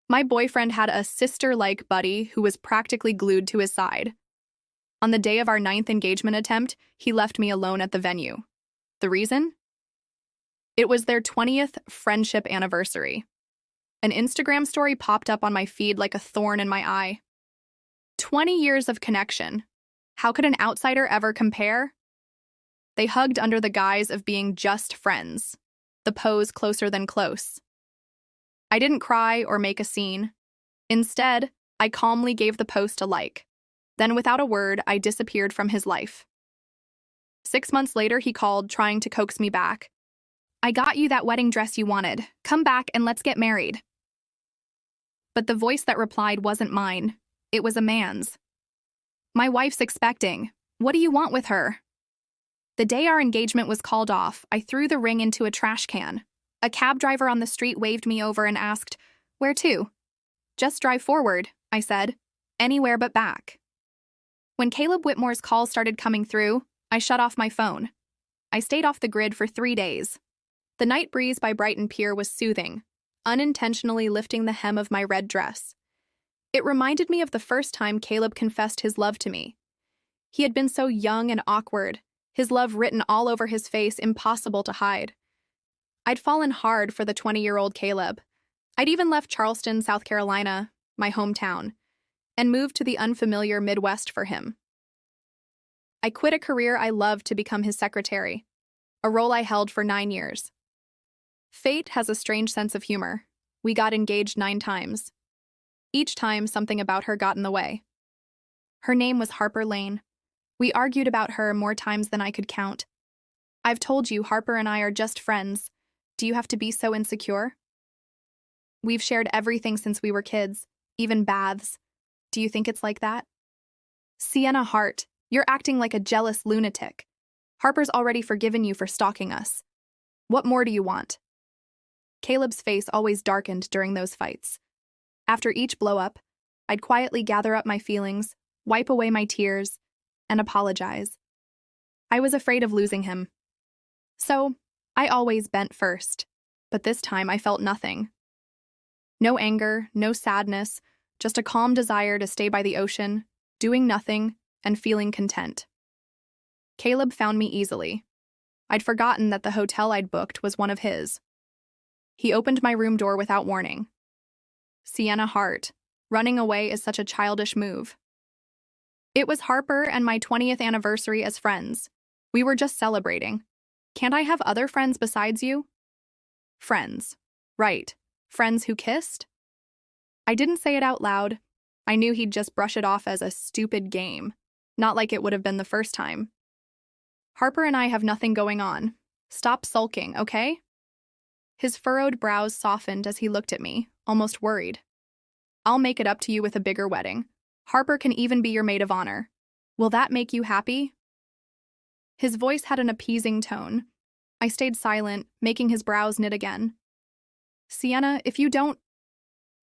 My boyfriend had a sister-like buddy who was practically glued to his side. On the day of our ninth engagement attempt, he left me alone at the venue. The reason? It was their 20th friendship anniversary. An Instagram story popped up on my feed like a thorn in my eye. 20 years of connection. How could an outsider ever compare? They hugged under the guise of being just friends, the pose closer than close. I didn't cry or make a scene. Instead, I calmly gave the post a like. Then, without a word, I disappeared from his life. 6 months later, he called, trying to coax me back. "I got you that wedding dress you wanted. Come back and let's get married." But the voice that replied wasn't mine. It was a man's. "My wife's expecting. What do you want with her?" The day our engagement was called off, I threw the ring into a trash can. A cab driver on the street waved me over and asked, "Where to?" "Just drive forward," I said. "Anywhere but back." When Caleb Whitmore's calls started coming through, I shut off my phone. I stayed off the grid for 3 days. The night breeze by Brighton Pier was soothing, unintentionally lifting the hem of my red dress. It reminded me of the first time Caleb confessed his love to me. He had been so young and awkward, his love written all over his face, impossible to hide. I'd fallen hard for the 20-year-old Caleb. I'd even left Charleston, South Carolina, my hometown, and moved to the unfamiliar Midwest for him. I quit a career I loved to become his secretary, a role I held for 9 years. Fate has a strange sense of humor. We got engaged 9 times. Each time, something about her got in the way. Her name was Harper Lane. We argued about her more times than I could count. "I've told you, Harper and I are just friends. Do you have to be so insecure?" "We've shared everything since we were kids, even baths. Do you think it's like that?" "Sienna Hart, you're acting like a jealous lunatic. Harper's already forgiven you for stalking us. What more do you want?" Caleb's face always darkened during those fights. After each blow-up, I'd quietly gather up my feelings, wipe away my tears, and apologize. I was afraid of losing him. So, I always bent first, but this time I felt nothing. No anger, no sadness, just a calm desire to stay by the ocean, doing nothing, and feeling content. Caleb found me easily. I'd forgotten that the hotel I'd booked was one of his. He opened my room door without warning. Sienna Hart, running away is such a childish move. It was Harper and my 20th anniversary as friends. We were just celebrating. "Can't I have other friends besides you?" Friends. Right. Friends who kissed? I didn't say it out loud. I knew he'd just brush it off as a stupid game, not like it would have been the first time. "Harper and I have nothing going on. Stop sulking, okay?" His furrowed brows softened as he looked at me, almost worried. "I'll make it up to you with a bigger wedding. Harper can even be your maid of honor. Will that make you happy?" His voice had an appeasing tone. I stayed silent, making his brows knit again. "Sienna, if you don't—"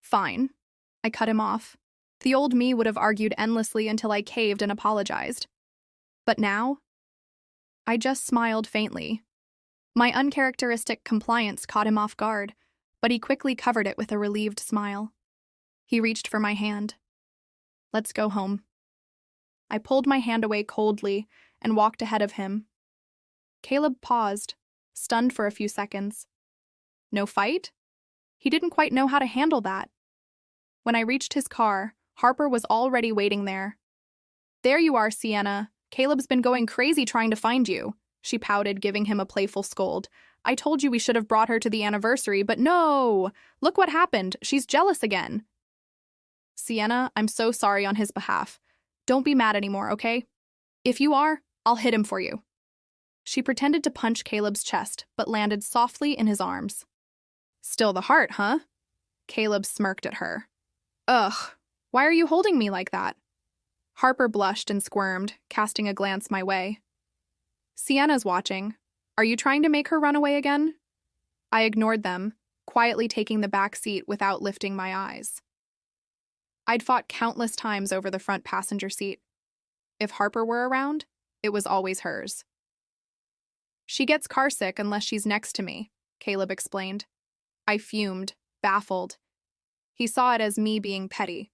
"Fine." I cut him off. The old me would have argued endlessly until I caved and apologized. But now? I just smiled faintly. My uncharacteristic compliance caught him off guard, but he quickly covered it with a relieved smile. He reached for my hand. "Let's go home." I pulled my hand away coldly and walked ahead of him. Caleb paused, stunned for a few seconds. No fight? He didn't quite know how to handle that. When I reached his car, Harper was already waiting there. "There you are, Sienna. Caleb's been going crazy trying to find you," she pouted, giving him a playful scold. "I told you we should have brought her to the anniversary, but no! Look what happened. She's jealous again." "Sienna, I'm so sorry on his behalf. Don't be mad anymore, okay? If you are, I'll hit him for you." She pretended to punch Caleb's chest, but landed softly in his arms. "Still the heart, huh?" Caleb smirked at her. "Ugh, why are you holding me like that?" Harper blushed and squirmed, casting a glance my way. "Sienna's watching. Are you trying to make her run away again?" I ignored them, quietly taking the back seat without lifting my eyes. I'd fought countless times over the front passenger seat. If Harper were around, it was always hers. "She gets carsick unless she's next to me," Caleb explained. I fumed, baffled. He saw it as me being petty.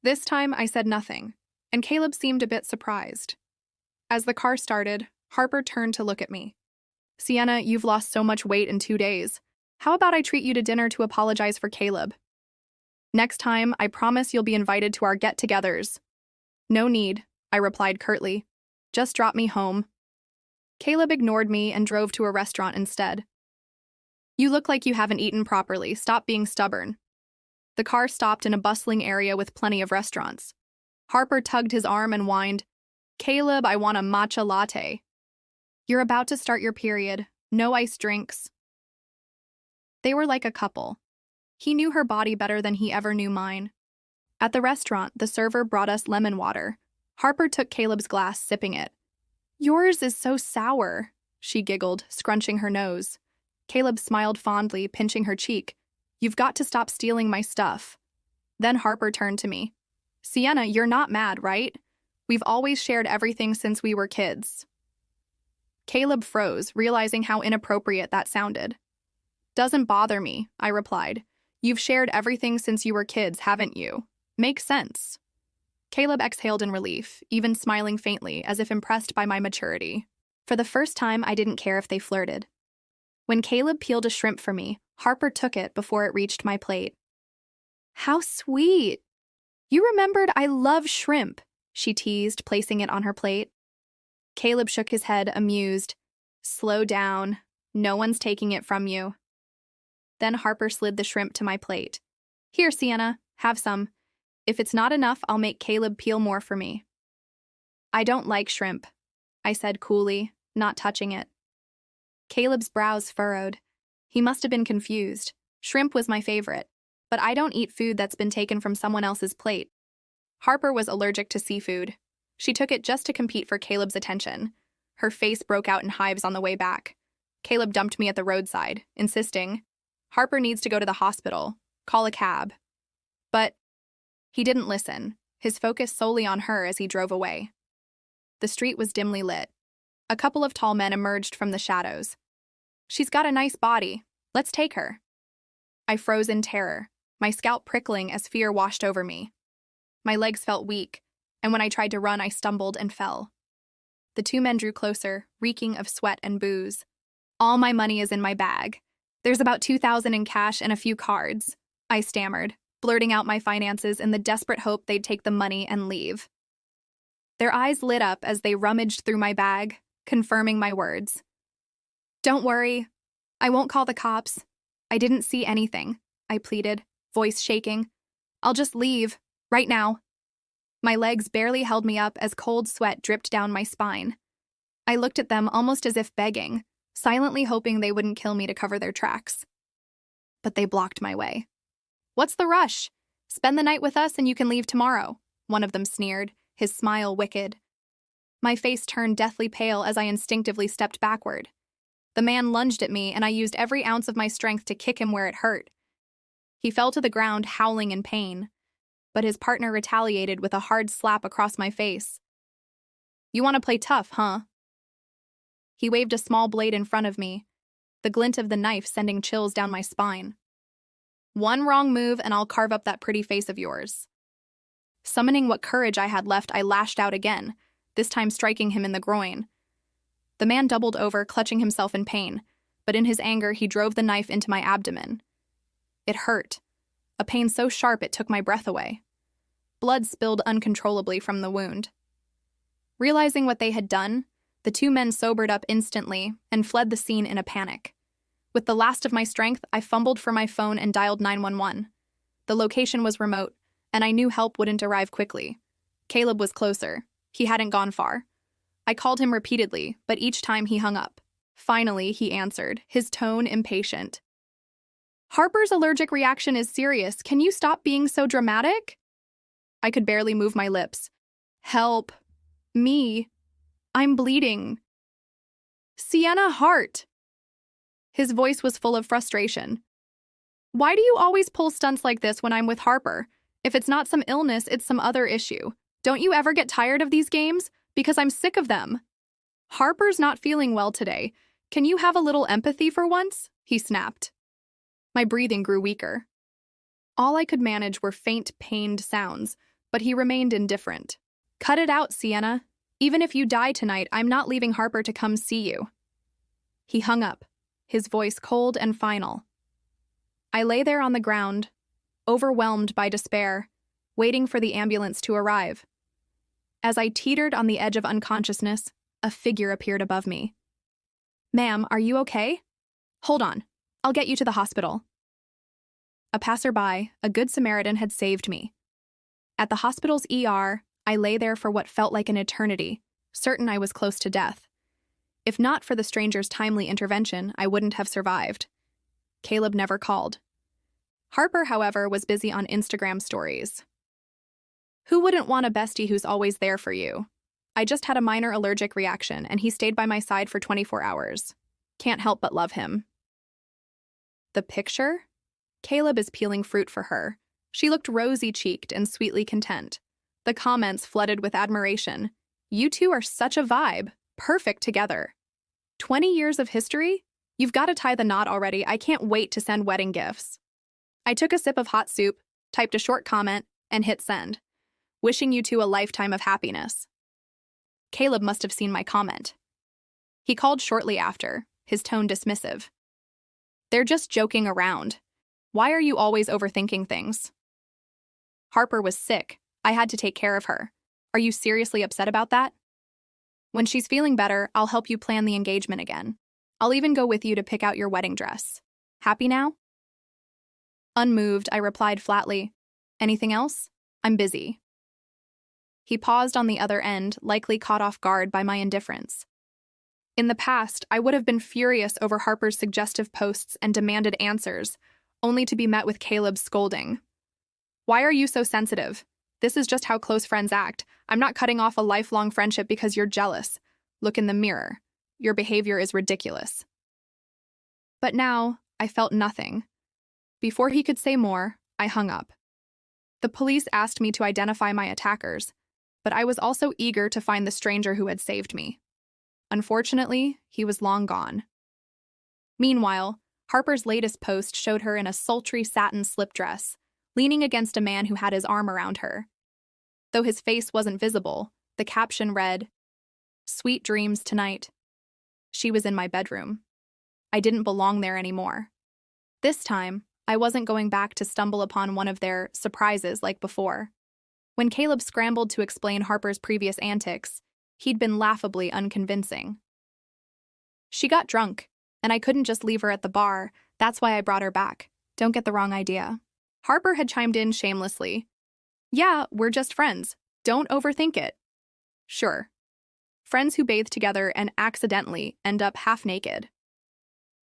This time, I said nothing, and Caleb seemed a bit surprised. As the car started, Harper turned to look at me. Sienna, you've lost so much weight in 2 days. How about I treat you to dinner to apologize for Caleb? Next time, I promise you'll be invited to our get-togethers. No need, I replied curtly. Just drop me home. Caleb ignored me and drove to a restaurant instead. You look like you haven't eaten properly. Stop being stubborn. The car stopped in a bustling area with plenty of restaurants. Harper tugged his arm and whined, Caleb, I want a matcha latte. You're about to start your period. No iced drinks. They were like a couple. He knew her body better than he ever knew mine. At the restaurant, the server brought us lemon water. Harper took Caleb's glass, sipping it. Yours is so sour, she giggled, scrunching her nose. Caleb smiled fondly, pinching her cheek. You've got to stop stealing my stuff. Then Harper turned to me. Sienna, you're not mad, right? We've always shared everything since we were kids. Caleb froze, realizing how inappropriate that sounded. Doesn't bother me, I replied. You've shared everything since you were kids, haven't you? Makes sense. Caleb exhaled in relief, even smiling faintly, as if impressed by my maturity. For the first time, I didn't care if they flirted. When Caleb peeled a shrimp for me, Harper took it before it reached my plate. How sweet! You remembered I love shrimp, she teased, placing it on her plate. Caleb shook his head, amused. Slow down. No one's taking it from you. Then Harper slid the shrimp to my plate. Here, Sienna, have some. If it's not enough, I'll make Caleb peel more for me. I don't like shrimp, I said coolly, not touching it. Caleb's brows furrowed. He must have been confused. Shrimp was my favorite, but I don't eat food that's been taken from someone else's plate. Harper was allergic to seafood. She took it just to compete for Caleb's attention. Her face broke out in hives on the way back. Caleb dumped me at the roadside, insisting, Harper needs to go to the hospital. Call a cab. But he didn't listen, his focus solely on her as he drove away. The street was dimly lit. A couple of tall men emerged from the shadows. She's got a nice body. Let's take her. I froze in terror, my scalp prickling as fear washed over me. My legs felt weak, and when I tried to run, I stumbled and fell. The two men drew closer, reeking of sweat and booze. All my money is in my bag. There's about $2,000 in cash and a few cards, I stammered, blurting out my finances in the desperate hope they'd take the money and leave. Their eyes lit up as they rummaged through my bag, confirming my words. Don't worry. I won't call the cops. I didn't see anything, I pleaded, voice shaking. I'll just leave, right now. My legs barely held me up as cold sweat dripped down my spine. I looked at them almost as if begging, silently hoping they wouldn't kill me to cover their tracks. But they blocked my way. What's the rush? Spend the night with us and you can leave tomorrow, one of them sneered, his smile wicked. My face turned deathly pale as I instinctively stepped backward. The man lunged at me and I used every ounce of my strength to kick him where it hurt. He fell to the ground, howling in pain, but his partner retaliated with a hard slap across my face. You want to play tough, huh? He waved a small blade in front of me, the glint of the knife sending chills down my spine. One wrong move and I'll carve up that pretty face of yours. Summoning what courage I had left, I lashed out again, this time striking him in the groin. The man doubled over, clutching himself in pain, but in his anger he drove the knife into my abdomen. It hurt, a pain so sharp it took my breath away. Blood spilled uncontrollably from the wound. Realizing what they had done, the two men sobered up instantly and fled the scene in a panic. With the last of my strength, I fumbled for my phone and dialed 911. The location was remote, and I knew help wouldn't arrive quickly. Caleb was closer. He hadn't gone far. I called him repeatedly, but each time he hung up. Finally, he answered, his tone impatient. Harper's allergic reaction is serious. Can you stop being so dramatic? I could barely move my lips. Help. Me. I'm bleeding. Sienna Hart. His voice was full of frustration. Why do you always pull stunts like this when I'm with Harper? If it's not some illness, it's some other issue. Don't you ever get tired of these games? Because I'm sick of them. Harper's not feeling well today. Can you have a little empathy for once? He snapped. My breathing grew weaker. All I could manage were faint, pained sounds, but he remained indifferent. "Cut it out, Sienna. Even if you die tonight, I'm not leaving Harper to come see you." He hung up, his voice cold and final. I lay there on the ground, overwhelmed by despair, waiting for the ambulance to arrive. As I teetered on the edge of unconsciousness, a figure appeared above me. "Ma'am, are you okay?" "Hold on. I'll get you to the hospital." A passerby, a good Samaritan, had saved me. At the hospital's ER, I lay there for what felt like an eternity, certain I was close to death. If not for the stranger's timely intervention, I wouldn't have survived. Caleb never called. Harper, however, was busy on Instagram stories. Who wouldn't want a bestie who's always there for you? I just had a minor allergic reaction, and he stayed by my side for 24 hours. Can't help but love him. The picture? Caleb is peeling fruit for her. She looked rosy-cheeked and sweetly content. The comments flooded with admiration. "You two are such a vibe. Perfect together." 20 years of history? You've got to tie the knot already. I can't wait to send wedding gifts. I took a sip of hot soup, typed a short comment, and hit send. "Wishing you two a lifetime of happiness." Caleb must have seen my comment. He called shortly after, his tone dismissive. "They're just joking around. Why are you always overthinking things?" Harper was sick. I had to take care of her. Are you seriously upset about that? When she's feeling better, I'll help you plan the engagement again. I'll even go with you to pick out your wedding dress. Happy now? Unmoved, I replied flatly. Anything else? I'm busy. He paused on the other end, likely caught off guard by my indifference. In the past, I would have been furious over Harper's suggestive posts and demanded answers, only to be met with Caleb's scolding. "Why are you so sensitive? This is just how close friends act. I'm not cutting off a lifelong friendship because you're jealous. Look in the mirror. Your behavior is ridiculous." But now, I felt nothing. Before he could say more, I hung up. The police asked me to identify my attackers, but I was also eager to find the stranger who had saved me. Unfortunately, he was long gone. Meanwhile, Harper's latest post showed her in a sultry satin slip dress, leaning against a man who had his arm around her. Though his face wasn't visible, the caption read, "Sweet dreams tonight." She was in my bedroom. I didn't belong there anymore. This time, I wasn't going back to stumble upon one of their surprises like before. When Caleb scrambled to explain Harper's previous antics, he'd been laughably unconvincing. "She got drunk, and I couldn't just leave her at the bar. That's why I brought her back. Don't get the wrong idea." Harper had chimed in shamelessly. "Yeah, we're just friends. Don't overthink it." Sure. Friends who bathe together and accidentally end up half naked.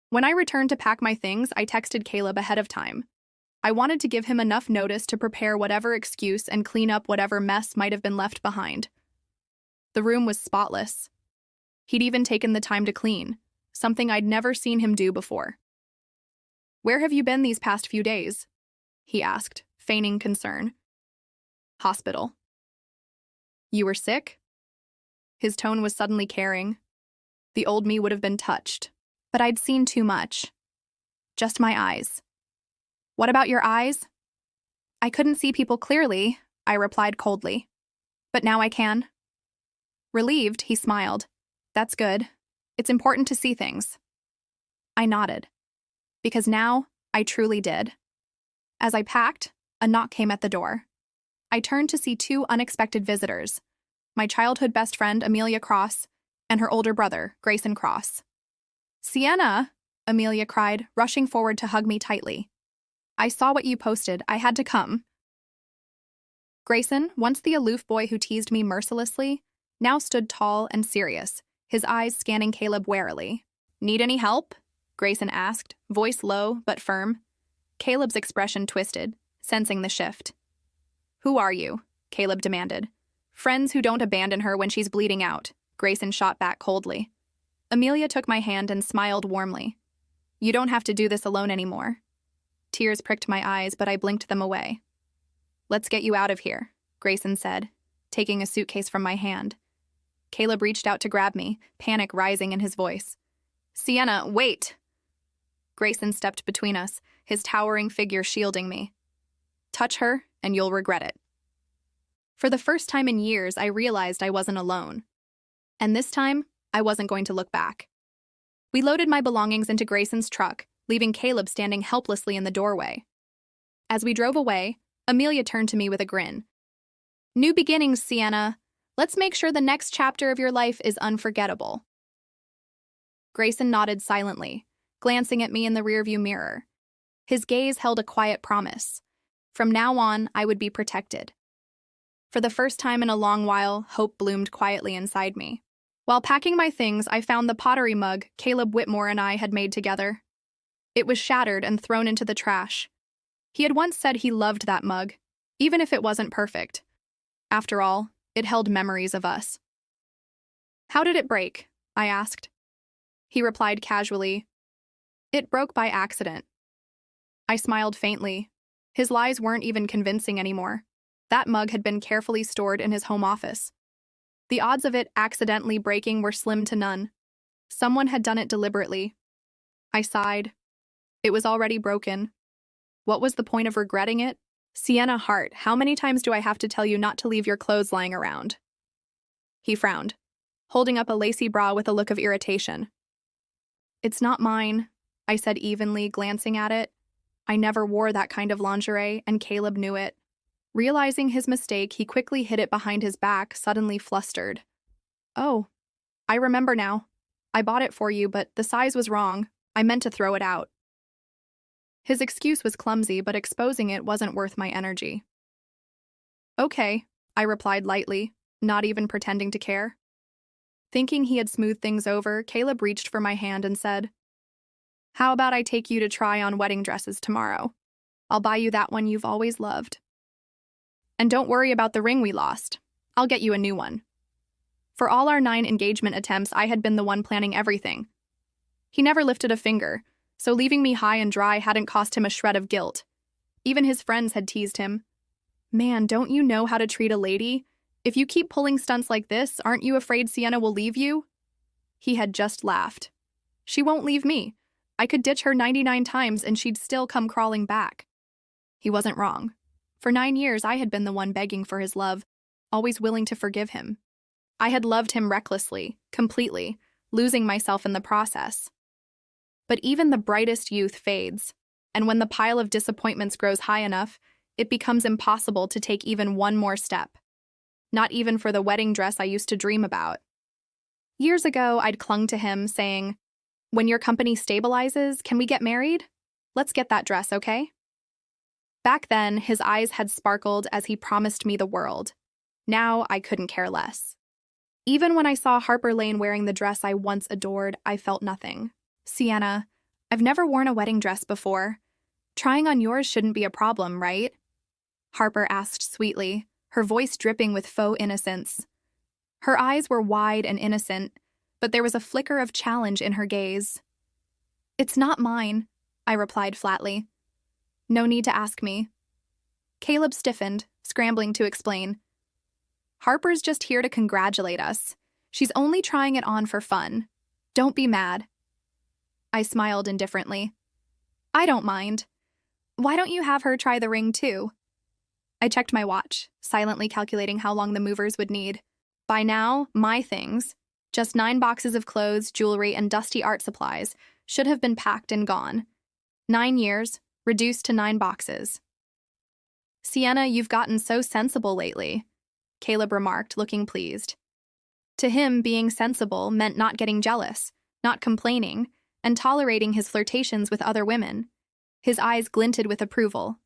When I returned to pack my things, I texted Caleb ahead of time. I wanted to give him enough notice to prepare whatever excuse and clean up whatever mess might have been left behind. The room was spotless. He'd even taken the time to clean, something I'd never seen him do before. "Where have you been these past few days?" he asked, feigning concern. "Hospital." "You were sick?" His tone was suddenly caring. The old me would have been touched, but I'd seen too much. Just my eyes. "What about your eyes?" "I couldn't see people clearly," I replied coldly. "But now I can." Relieved, he smiled. "That's good. It's important to see things." I nodded. Because now, I truly did. As I packed, a knock came at the door. I turned to see two unexpected visitors, my childhood best friend, Amelia Cross, and her older brother, Grayson Cross. "Sienna!" Amelia cried, rushing forward to hug me tightly. "I saw what you posted. I had to come." Grayson, once the aloof boy who teased me mercilessly, now stood tall and serious, his eyes scanning Caleb warily. "Need any help?" Grayson asked, voice low but firm. Caleb's expression twisted, sensing the shift. "Who are you?" Caleb demanded. "Friends who don't abandon her when she's bleeding out," Grayson shot back coldly. Amelia took my hand and smiled warmly. "You don't have to do this alone anymore." Tears pricked my eyes, but I blinked them away. "Let's get you out of here," Grayson said, taking a suitcase from my hand. Caleb reached out to grab me, panic rising in his voice. "Sienna, wait!" Grayson stepped between us, his towering figure shielding me. Touch her, and you'll regret it. For the first time in years, I realized I wasn't alone. And this time, I wasn't going to look back. We loaded my belongings into Grayson's truck, leaving Caleb standing helplessly in the doorway. As we drove away, Amelia turned to me with a grin. New beginnings, Sienna. Let's make sure the next chapter of your life is unforgettable. Grayson nodded silently, glancing at me in the rearview mirror. His gaze held a quiet promise. From now on, I would be protected. For the first time in a long while, hope bloomed quietly inside me. While packing my things, I found the pottery mug Caleb Whitmore and I had made together. It was shattered and thrown into the trash. He had once said he loved that mug, even if it wasn't perfect. After all, it held memories of us. How did it break? I asked. He replied casually, It broke by accident. I smiled faintly. His lies weren't even convincing anymore. That mug had been carefully stored in his home office. The odds of it accidentally breaking were slim to none. Someone had done it deliberately. I sighed. It was already broken. What was the point of regretting it? Sienna Hart, how many times do I have to tell you not to leave your clothes lying around? He frowned, holding up a lacy bra with a look of irritation. It's not mine, I said evenly, glancing at it. I never wore that kind of lingerie, and Caleb knew it. Realizing his mistake, he quickly hid it behind his back, suddenly flustered. Oh, I remember now. I bought it for you, but the size was wrong. I meant to throw it out. His excuse was clumsy, but exposing it wasn't worth my energy. Okay, I replied lightly, not even pretending to care. Thinking he had smoothed things over, Caleb reached for my hand and said, How about I take you to try on wedding dresses tomorrow? I'll buy you that one you've always loved. And don't worry about the ring we lost. I'll get you a new one. For all our 9 engagement attempts, I had been the one planning everything. He never lifted a finger, so leaving me high and dry hadn't cost him a shred of guilt. Even his friends had teased him. Man, don't you know how to treat a lady? If you keep pulling stunts like this, aren't you afraid Sienna will leave you? He had just laughed. She won't leave me. I could ditch her 99 times and she'd still come crawling back. He wasn't wrong. For 9 years, I had been the one begging for his love, always willing to forgive him. I had loved him recklessly, completely, losing myself in the process. But even the brightest youth fades, and when the pile of disappointments grows high enough, it becomes impossible to take even one more step. Not even for the wedding dress I used to dream about. Years ago, I'd clung to him, saying, When your company stabilizes, can we get married? Let's get that dress, okay? Back then, his eyes had sparkled as he promised me the world. Now, I couldn't care less. Even when I saw Harper Lane wearing the dress I once adored, I felt nothing. Sienna, I've never worn a wedding dress before. Trying on yours shouldn't be a problem, right? Harper asked sweetly, her voice dripping with faux innocence. Her eyes were wide and innocent, but there was a flicker of challenge in her gaze. It's not mine, I replied flatly. No need to ask me. Caleb stiffened, scrambling to explain. Harper's just here to congratulate us. She's only trying it on for fun. Don't be mad. I smiled indifferently. I don't mind. Why don't you have her try the ring too? I checked my watch, silently calculating how long the movers would need. By now, my things, just 9 boxes of clothes, jewelry, and dusty art supplies, should have been packed and gone. 9 years, reduced to 9 boxes. Sienna, you've gotten so sensible lately, Caleb remarked, looking pleased. To him, being sensible meant not getting jealous, not complaining, and tolerating his flirtations with other women. His eyes glinted with approval.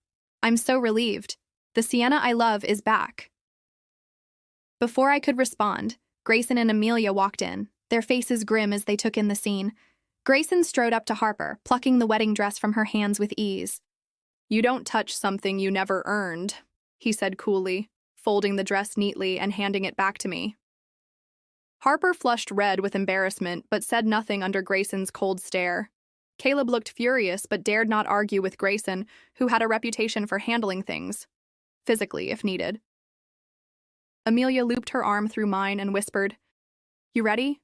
I'm so relieved. The Sienna I love is back. Before I could respond, Grayson and Amelia walked in, their faces grim as they took in the scene. Grayson strode up to Harper, plucking the wedding dress from her hands with ease. You don't touch something you never earned, he said coolly, folding the dress neatly and handing it back to me. Harper flushed red with embarrassment, but said nothing under Grayson's cold stare. Caleb looked furious, but dared not argue with Grayson, who had a reputation for handling things, physically if needed. Amelia looped her arm through mine and whispered, You ready?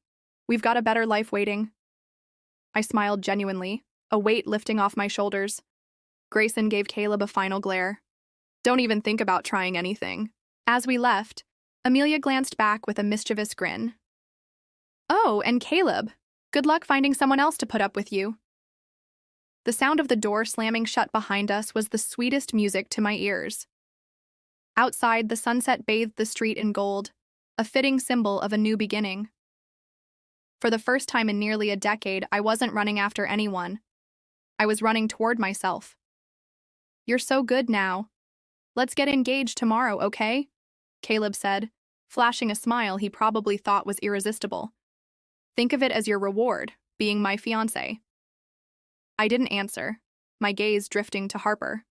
We've got a better life waiting. I smiled genuinely, a weight lifting off my shoulders. Grayson gave Caleb a final glare. Don't even think about trying anything. As we left, Amelia glanced back with a mischievous grin. Oh, and Caleb. Good luck finding someone else to put up with you. The sound of the door slamming shut behind us was the sweetest music to my ears. Outside, the sunset bathed the street in gold, a fitting symbol of a new beginning. For the first time in nearly a decade, I wasn't running after anyone. I was running toward myself. You're so good now. Let's get engaged tomorrow, okay? Caleb said, flashing a smile he probably thought was irresistible. Think of it as your reward, being my fiancé. I didn't answer, my gaze drifting to Harper.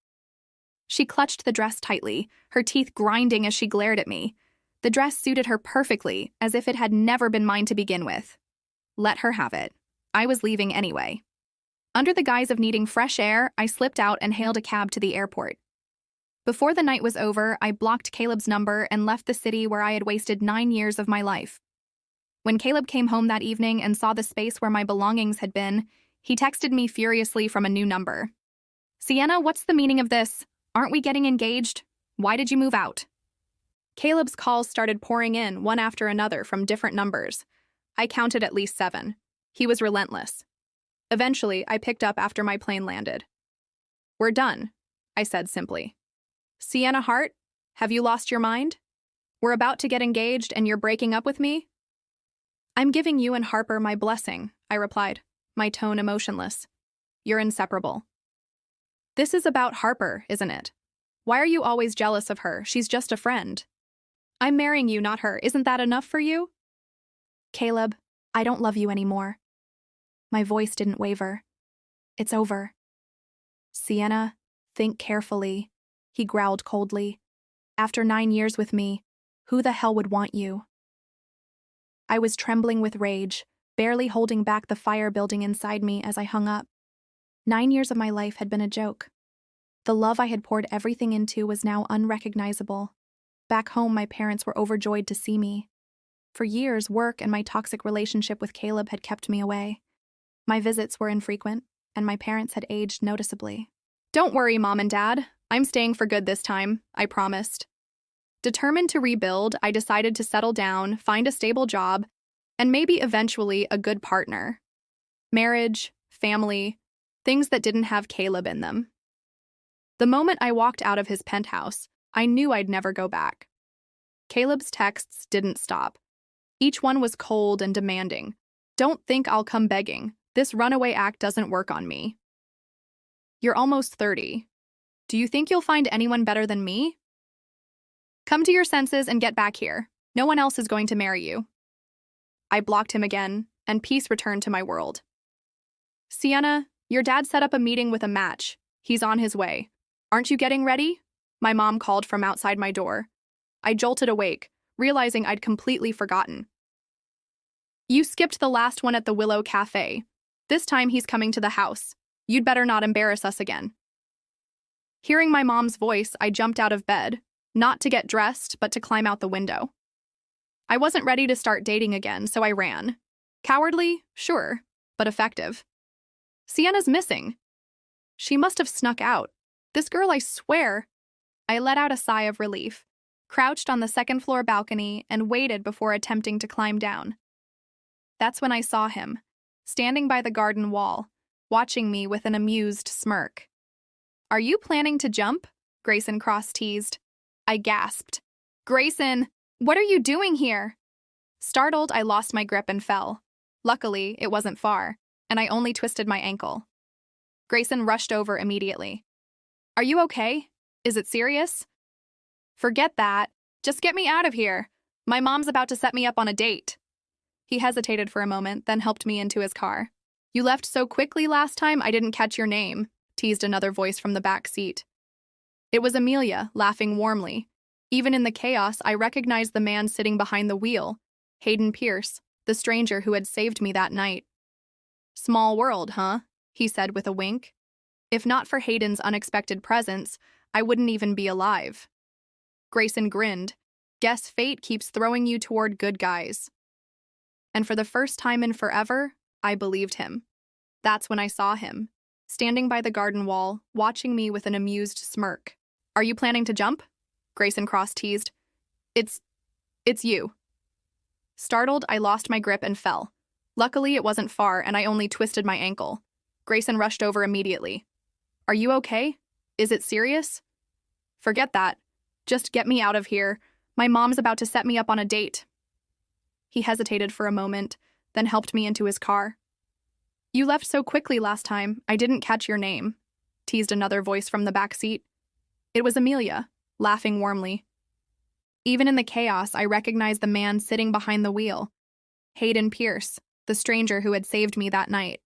She clutched the dress tightly, her teeth grinding as she glared at me. The dress suited her perfectly, as if it had never been mine to begin with. Let her have it. I was leaving anyway. Under the guise of needing fresh air, I slipped out and hailed a cab to the airport. Before the night was over, I blocked Caleb's number and left the city where I had wasted 9 years of my life. When Caleb came home that evening and saw the space where my belongings had been, he texted me furiously from a new number. Sienna, what's the meaning of this? Aren't we getting engaged? Why did you move out? Caleb's calls started pouring in, one after another, from different numbers. I counted at least 7. He was relentless. Eventually, I picked up after my plane landed. We're done, I said simply. Sienna Hart, have you lost your mind? We're about to get engaged and you're breaking up with me? I'm giving you and Harper my blessing, I replied, my tone emotionless. You're inseparable. This is about Harper, isn't it? Why are you always jealous of her? She's just a friend. I'm marrying you, not her. Isn't that enough for you? Caleb, I don't love you anymore. My voice didn't waver. It's over. Sienna, think carefully, he growled coldly. After 9 years with me, who the hell would want you? I was trembling with rage, barely holding back the fire building inside me as I hung up. 9 years of my life had been a joke. The love I had poured everything into was now unrecognizable. Back home, my parents were overjoyed to see me. For years, work and my toxic relationship with Caleb had kept me away. My visits were infrequent, and my parents had aged noticeably. Don't worry, Mom and Dad. I'm staying for good this time, I promised. Determined to rebuild, I decided to settle down, find a stable job, and maybe eventually a good partner. Marriage, family, things that didn't have Caleb in them. The moment I walked out of his penthouse, I knew I'd never go back. Caleb's texts didn't stop. Each one was cold and demanding. Don't think I'll come begging. This runaway act doesn't work on me. You're almost 30. Do you think you'll find anyone better than me? Come to your senses and get back here. No one else is going to marry you. I blocked him again, and peace returned to my world. Sienna, your dad set up a meeting with a match. He's on his way. Aren't you getting ready? My mom called from outside my door. I jolted awake, realizing I'd completely forgotten. You skipped the last one at the Willow Cafe. This time he's coming to the house. You'd better not embarrass us again. Hearing my mom's voice, I jumped out of bed, not to get dressed, but to climb out the window. I wasn't ready to start dating again, so I ran. Cowardly? Sure, but effective. Sienna's missing. She must have snuck out. This girl, I swear. I let out a sigh of relief, crouched on the second-floor balcony, and waited before attempting to climb down. That's when I saw him, standing by the garden wall, watching me with an amused smirk. Are you planning to jump? Grayson cross-teased. I gasped. Grayson, what are you doing here? Startled, I lost my grip and fell. Luckily, it wasn't far, and I only twisted my ankle. Grayson rushed over immediately. Are you okay? Is it serious? Forget that. Just get me out of here. My mom's about to set me up on a date. He hesitated for a moment, then helped me into his car. You left so quickly last time I didn't catch your name, teased another voice from the back seat. It was Amelia, laughing warmly. Even in the chaos, I recognized the man sitting behind the wheel, Hayden Pierce, the stranger who had saved me that night. Small world, huh? He said with a wink. If not for Hayden's unexpected presence, I wouldn't even be alive. Grayson grinned. Guess fate keeps throwing you toward good guys. And for the first time in forever, I believed him. That's when I saw him, standing by the garden wall, watching me with an amused smirk. Are you planning to jump? Grayson cross-teased. It's you. Startled, I lost my grip and fell. Luckily, it wasn't far, and I only twisted my ankle. Grayson rushed over immediately. Are you okay? Is it serious? Forget that. Just get me out of here. My mom's about to set me up on a date. He hesitated for a moment, then helped me into his car. You left so quickly last time, I didn't catch your name, teased another voice from the back seat. It was Amelia, laughing warmly. Even in the chaos, I recognized the man sitting behind the wheel. Hayden Pierce, the stranger who had saved me that night.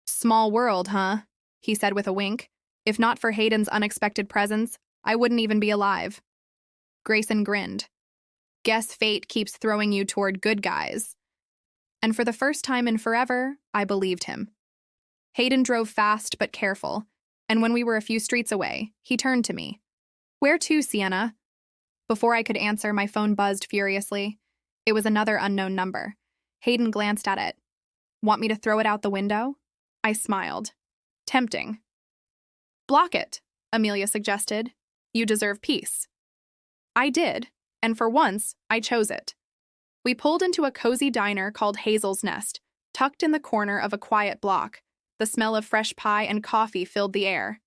Small world, huh? He said with a wink. If not for Hayden's unexpected presence, I wouldn't even be alive. Grayson grinned. Guess fate keeps throwing you toward good guys. And for the first time in forever, I believed him. Hayden drove fast but careful, and when we were a few streets away, he turned to me. Where to, Sienna? Before I could answer, my phone buzzed furiously. It was another unknown number. Hayden glanced at it. Want me to throw it out the window? I smiled. Tempting. Block it, Amelia suggested. You deserve peace. I did, and for once, I chose it. We pulled into a cozy diner called Hazel's Nest, tucked in the corner of a quiet block. The smell of fresh pie and coffee filled the air.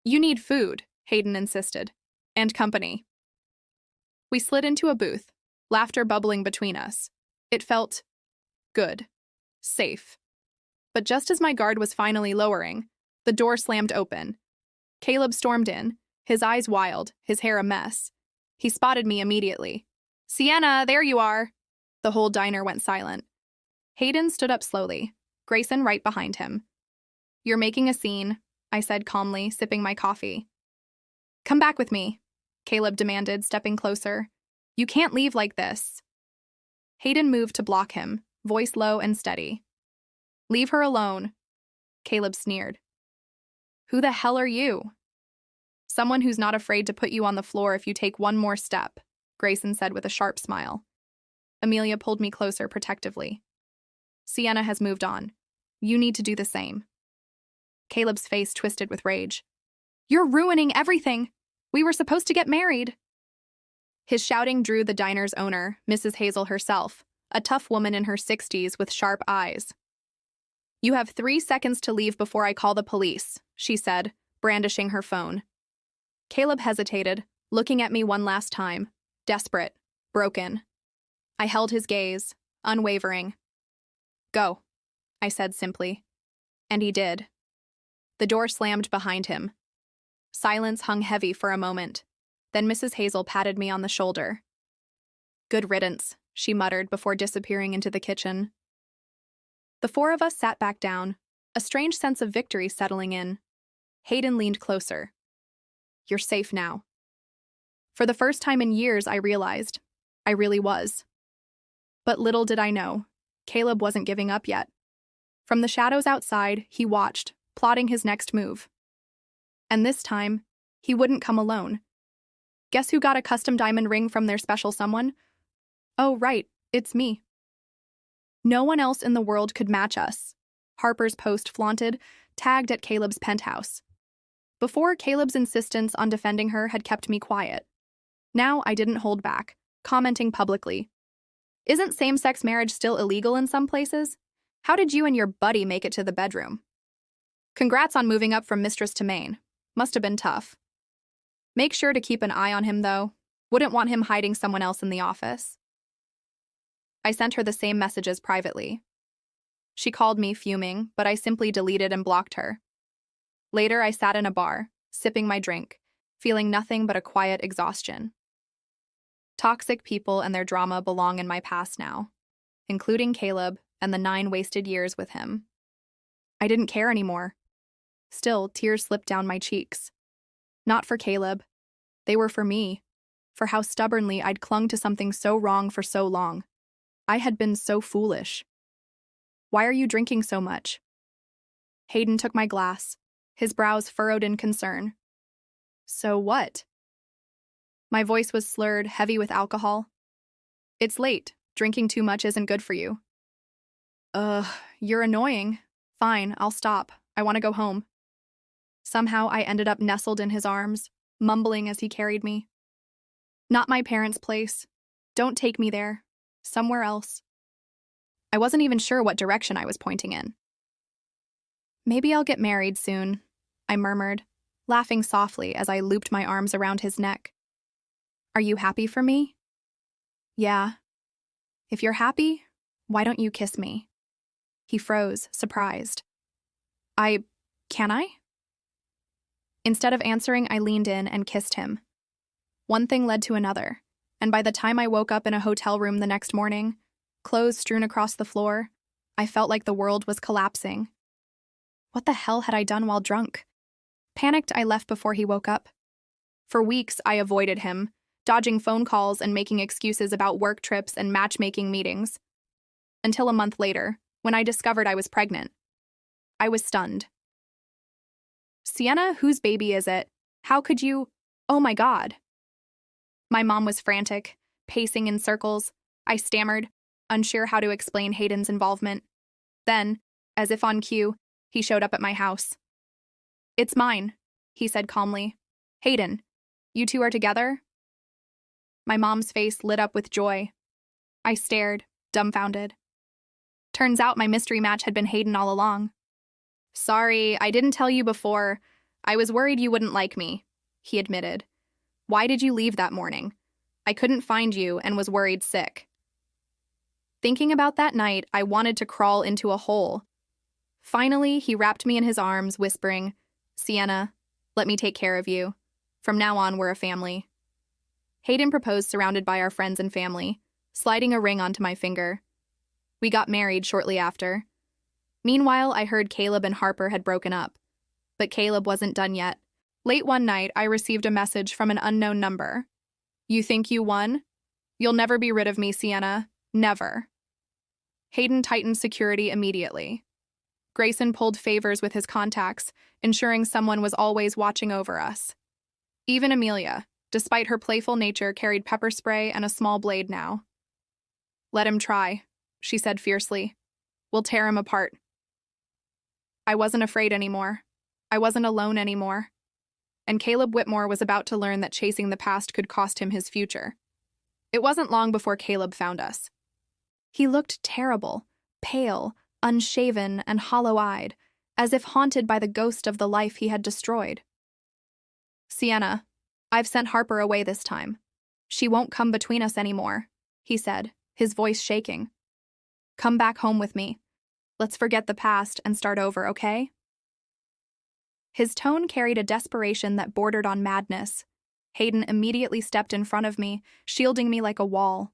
You need food, Hayden insisted, and company. We slid into a booth, laughter bubbling between us. It felt good, safe. But just as my guard was finally lowering, the door slammed open. Caleb stormed in, his eyes wild, his hair a mess. He spotted me immediately. Sienna, there you are. The whole diner went silent. Hayden stood up slowly, Grayson right behind him. You're making a scene, I said calmly, sipping my coffee. Come back with me, Caleb demanded, stepping closer. You can't leave like this. Hayden moved to block him, voice low and steady. Leave her alone, Caleb sneered. Who the hell are you? Someone who's not afraid to put you on the floor if you take one more step, Grayson said with a sharp smile. Amelia pulled me closer protectively. Sienna has moved on. You need to do the same. Caleb's face twisted with rage. You're ruining everything. We were supposed to get married. His shouting drew the diner's owner, Mrs. Hazel herself, a tough woman in her 60s with sharp eyes. You have 3 seconds to leave before I call the police, she said, brandishing her phone. Caleb hesitated, looking at me one last time, desperate, broken. I held his gaze, unwavering. Go, I said simply. And he did. The door slammed behind him. Silence hung heavy for a moment. Then Mrs. Hazel patted me on the shoulder. Good riddance, she muttered before disappearing into the kitchen. The 4 of us sat back down, a strange sense of victory settling in. Hayden leaned closer. You're safe now. For the first time in years, I realized I really was. But little did I know, Caleb wasn't giving up yet. From the shadows outside, he watched, plotting his next move. And this time, he wouldn't come alone. Guess who got a custom diamond ring from their special someone? Oh, right, it's me. No one else in the world could match us, Harper's Post flaunted, tagged at Caleb's penthouse. Before, Caleb's insistence on defending her had kept me quiet. Now I didn't hold back, commenting publicly. Isn't same-sex marriage still illegal in some places? How did you and your buddy make it to the bedroom? Congrats on moving up from mistress to main. Must have been tough. Make sure to keep an eye on him, though. Wouldn't want him hiding someone else in the office. I sent her the same messages privately. She called me fuming, but I simply deleted and blocked her. Later, I sat in a bar, sipping my drink, feeling nothing but a quiet exhaustion. Toxic people and their drama belong in my past now, including Caleb and the 9 wasted years with him. I didn't care anymore. Still, tears slipped down my cheeks. Not for Caleb. They were for me, for how stubbornly I'd clung to something so wrong for so long. I had been so foolish. Why are you drinking so much? Hayden took my glass, his brows furrowed in concern. So what? My voice was slurred, heavy with alcohol. It's late. Drinking too much isn't good for you. You're annoying. Fine, I'll stop. I want to go home. Somehow I ended up nestled in his arms, mumbling as he carried me. Not my parents' place. Don't take me there. Somewhere else. I wasn't even sure what direction I was pointing in. Maybe I'll get married soon, I murmured, laughing softly as I looped my arms around his neck. Are you happy for me? Yeah. If you're happy, why don't you kiss me? He froze, surprised. Can I? Instead of answering, I leaned in and kissed him. One thing led to another, and by the time I woke up in a hotel room the next morning, clothes strewn across the floor, I felt like the world was collapsing. What the hell had I done while drunk? Panicked, I left before he woke up. For weeks, I avoided him, dodging phone calls and making excuses about work trips and matchmaking meetings. Until a month later, when I discovered I was pregnant. I was stunned. Sienna, whose baby is it? How could you? Oh my God. My mom was frantic, pacing in circles. I stammered, unsure how to explain Hayden's involvement. Then, as if on cue, he showed up at my house. It's mine, he said calmly. Hayden, you two are together? My mom's face lit up with joy. I stared, dumbfounded. Turns out my mystery match had been Hayden all along. Sorry, I didn't tell you before. I was worried you wouldn't like me, he admitted. Why did you leave that morning? I couldn't find you and was worried sick. Thinking about that night, I wanted to crawl into a hole. Finally, he wrapped me in his arms, whispering, Sienna, let me take care of you. From now on, we're a family. Hayden proposed surrounded by our friends and family, sliding a ring onto my finger. We got married shortly after. Meanwhile, I heard Caleb and Harper had broken up. But Caleb wasn't done yet. Late one night, I received a message from an unknown number. You think you won? You'll never be rid of me, Sienna. Never. Hayden tightened security immediately. Grayson pulled favors with his contacts, ensuring someone was always watching over us. Even Amelia, despite her playful nature, carried pepper spray and a small blade now. Let him try, she said fiercely. We'll tear him apart. I wasn't afraid anymore. I wasn't alone anymore. And Caleb Whitmore was about to learn that chasing the past could cost him his future. It wasn't long before Caleb found us. He looked terrible, pale, unshaven, and hollow-eyed, as if haunted by the ghost of the life he had destroyed. Sienna, I've sent Harper away this time. She won't come between us anymore, he said, his voice shaking. Come back home with me. Let's forget the past and start over, okay? His tone carried a desperation that bordered on madness. Hayden immediately stepped in front of me, shielding me like a wall.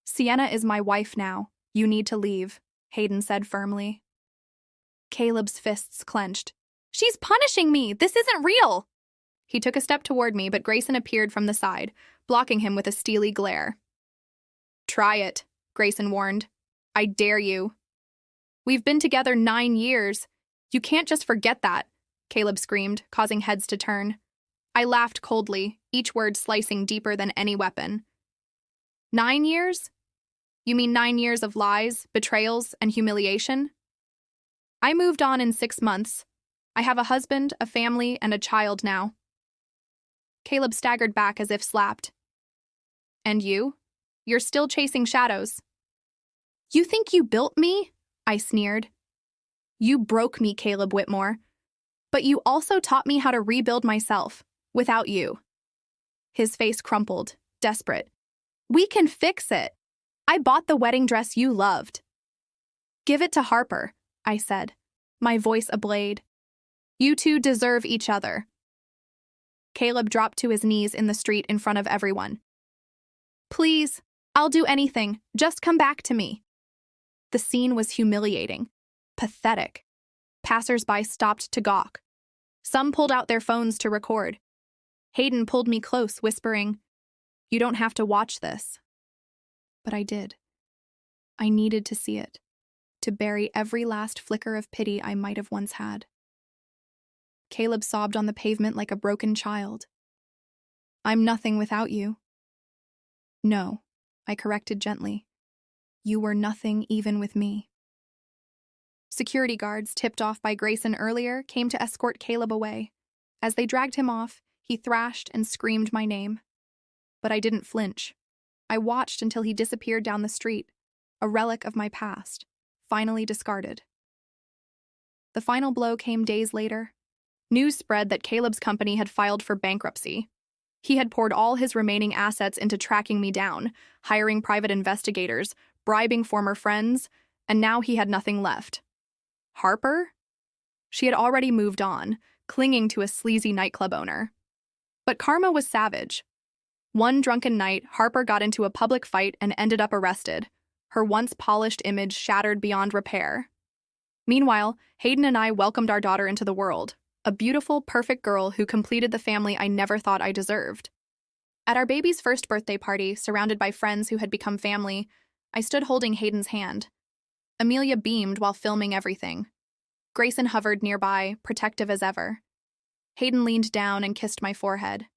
Sienna is my wife now. You need to leave, Hayden said firmly. Caleb's fists clenched. She's punishing me! This isn't real! He took a step toward me, but Grayson appeared from the side, blocking him with a steely glare. Try it, Grayson warned. I dare you. We've been together 9 years. You can't just forget that, Caleb screamed, causing heads to turn. I laughed coldly, each word slicing deeper than any weapon. 9 years? You mean 9 years of lies, betrayals, and humiliation? I moved on in 6 months. I have a husband, a family, and a child now. Caleb staggered back as if slapped. And you? You're still chasing shadows. You think you built me? I sneered. You broke me, Caleb Whitmore. But you also taught me how to rebuild myself, without you. His face crumpled, desperate. We can fix it. I bought the wedding dress you loved. Give it to Harper, I said, my voice ablaze. You two deserve each other. Caleb dropped to his knees in the street in front of everyone. Please, I'll do anything. Just come back to me. The scene was humiliating, pathetic. Passers-by stopped to gawk. Some pulled out their phones to record. Hayden pulled me close, whispering, You don't have to watch this. But I did. I needed to see it, to bury every last flicker of pity I might have once had. Caleb sobbed on the pavement like a broken child. I'm nothing without you. No, I corrected gently. You were nothing even with me. Security guards, tipped off by Grayson earlier, came to escort Caleb away. As they dragged him off, He thrashed and screamed my name. But I didn't flinch. I watched until he disappeared down the street, a relic of my past, finally discarded. The final blow came days later. News spread that Caleb's company had filed for bankruptcy. He had poured all his remaining assets into tracking me down, hiring private investigators, bribing former friends, and now he had nothing left. Harper? She had already moved on, clinging to a sleazy nightclub owner. But karma was savage. One drunken night, Harper got into a public fight and ended up arrested, her once polished image shattered beyond repair. Meanwhile, Hayden and I welcomed our daughter into the world, a beautiful, perfect girl who completed the family I never thought I deserved. At our baby's first birthday party, surrounded by friends who had become family, I stood holding Hayden's hand. Amelia beamed while filming everything. Grayson hovered nearby, protective as ever. Hayden leaned down and kissed my forehead.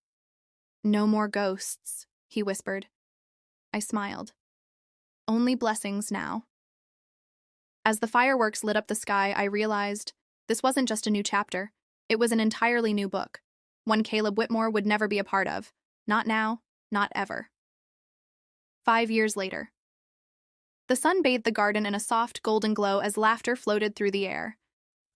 "No more ghosts," he whispered. I smiled. "Only blessings now." As the fireworks lit up the sky, I realized this wasn't just a new chapter. It was an entirely new book, one Caleb Whitmore would never be a part of. Not now, not ever. 5 years later. The sun bathed the garden in a soft golden glow as laughter floated through the air.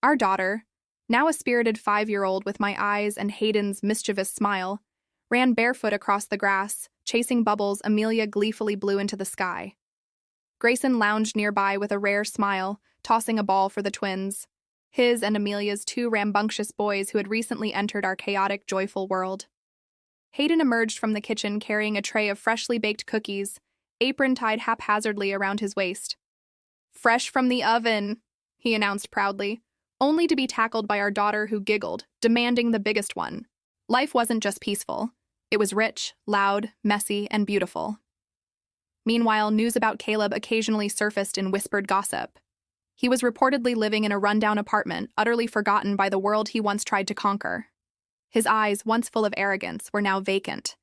Our daughter, now a spirited 5-year-old with my eyes and Hayden's mischievous smile, ran barefoot across the grass, chasing bubbles Amelia gleefully blew into the sky. Grayson lounged nearby with a rare smile, tossing a ball for the twins, his and Amelia's 2 rambunctious boys who had recently entered our chaotic, joyful world. Hayden emerged from the kitchen carrying a tray of freshly baked cookies, apron tied haphazardly around his waist. "Fresh from the oven," he announced proudly, only to be tackled by our daughter who giggled, demanding the biggest one. Life wasn't just peaceful. It was rich, loud, messy, and beautiful. Meanwhile, news about Caleb occasionally surfaced in whispered gossip. He was reportedly living in a rundown apartment, utterly forgotten by the world he once tried to conquer. His eyes, once full of arrogance, were now vacant.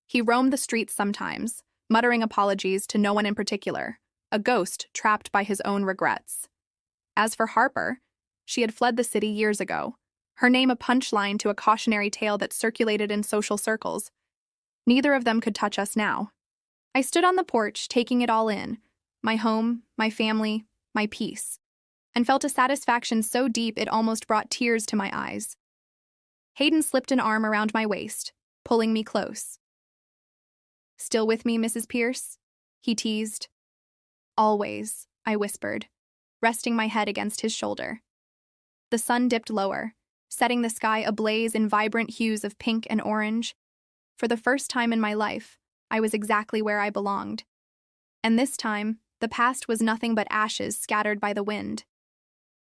He roamed the streets sometimes, muttering apologies to no one in particular, a ghost trapped by his own regrets. As for Harper, she had fled the city years ago, her name a punchline to a cautionary tale that circulated in social circles. Neither of them could touch us now. I stood on the porch, taking it all in, my home, my family, my peace, and felt a satisfaction so deep it almost brought tears to my eyes. Hayden slipped an arm around my waist, pulling me close. "Still with me, Mrs. Pierce?" he teased. "Always," I whispered, resting my head against his shoulder. The sun dipped lower, setting the sky ablaze in vibrant hues of pink and orange. For the first time in my life, I was exactly where I belonged. And this time, the past was nothing but ashes scattered by the wind.